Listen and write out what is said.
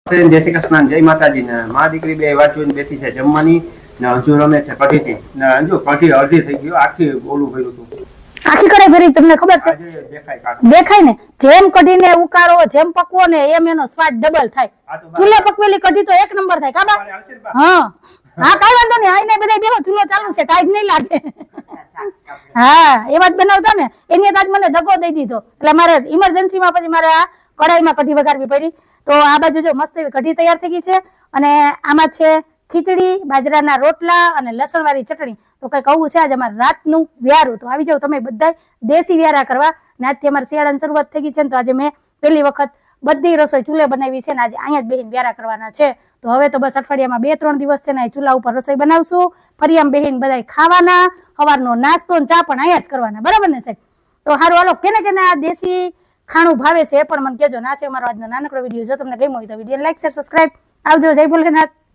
જય શ્રી કૃષ્ણ, જય માતાજી ને મા દીકરી બે વાંચીને બેઠી છે જમવાની ને હજુ રમે છે કઢી ને હજુ કઢી અડધી થઈ ગયું, આખી ઓલું ભર્યું હતું, આખી કઢાઈ ભરી. તમને ખબર છે? દેખાય ને, જેમ કઢીને ઉકાળો જેમ પકવો ને એમ એનો સ્વાદ ડબલ થાય. ચૂલે પકવેલી કઢી તો એક નંબર થાય. કાબા હા હા, કઈ વાંધો નહીં, આઈને બધા બેહો, ચૂલો ચાલુ છે, ટાઈમ નહીં લાગે. હા, એ વાત બનાવતા ને એની આજ મને દગો દઈ દીધો, એટલે મારે ઇમરજન્સી માં પછી મારે આ કઢાઈમાં કઢી વઘારવી પડી. તો આ બાજુ જો મસ્ત એવી કઢી તૈયાર થઈ ગઈ છે, અને આમાં છે ખીચડી, બાજરાના રોટલા અને લસણ વાળી ચટણી. તો કઈક આવું છે આજે અમારે રાતનું વ્યારું. તો આવી જાવ તમે બધા દેશી વ્યારા કરવા. ને આજથી અમારે શિયાળાની શરૂઆત થઈ ગઈ છે ને, તો આજે મેં પહેલી વખત બધી રસોઈ ચૂલે બનાવી છે ને આજે અહીંયા જ બેહીને વ્યારા કરવાના છે. તો હવે તો બસ અઠવાડિયામાં 2-3 દિવસ છે ને ચૂલા ઉપર રસોઈ બનાવશું, ફરી આમ બેહીને બધા ખાવાના, સવારનો નાસ્તો ને ચા પણ અહીંયા જ કરવાના. બરાબર ને સાહેબ? તો સારું, હાલો કેને આ દેશી ખાણું ભાવે છે એ પણ મને કહેજો. ના છે અમારો આજનો નાનકડો વિડીયો. જો તમને ગમ્યો હોય તો વિડીયો લાઈક, શેર, સબસ્ક્રાઇબ. આવજો. જય ભોલેનાથ.